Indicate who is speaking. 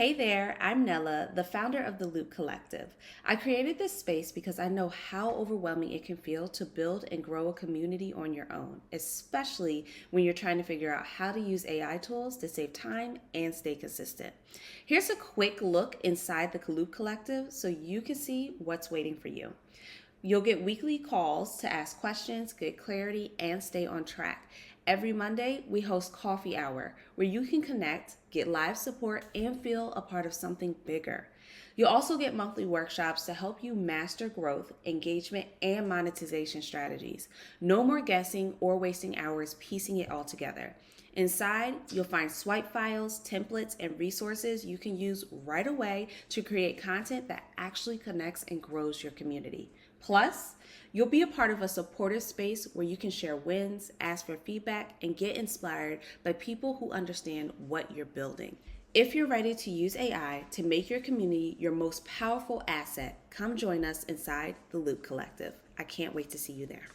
Speaker 1: Hey there, I'm Nella, the founder of the Loop Collective. I created this space because I know how overwhelming it can feel to build and grow a community on your own, especially when you're trying to figure out how to use AI tools to save time and stay consistent. Here's a quick look inside the Loop Collective so you can see what's waiting for you. You'll get weekly calls to ask questions, get clarity, and stay on track. Every Monday, we host Coffee Hour, where you can connect, get live support, and feel a part of something bigger. You'll also get monthly workshops to help you master growth, engagement, and monetization strategies. No more guessing or wasting hours piecing it all together. Inside, you'll find swipe files, templates, and resources you can use right away to create content that actually connects and grows your community. Plus, you'll be a part of a supportive space where you can share wins, ask for feedback, and get inspired by people who understand what you're building. If you're ready to use AI to make your community your most powerful asset, come join us inside the Loop Collective. I can't wait to see you there.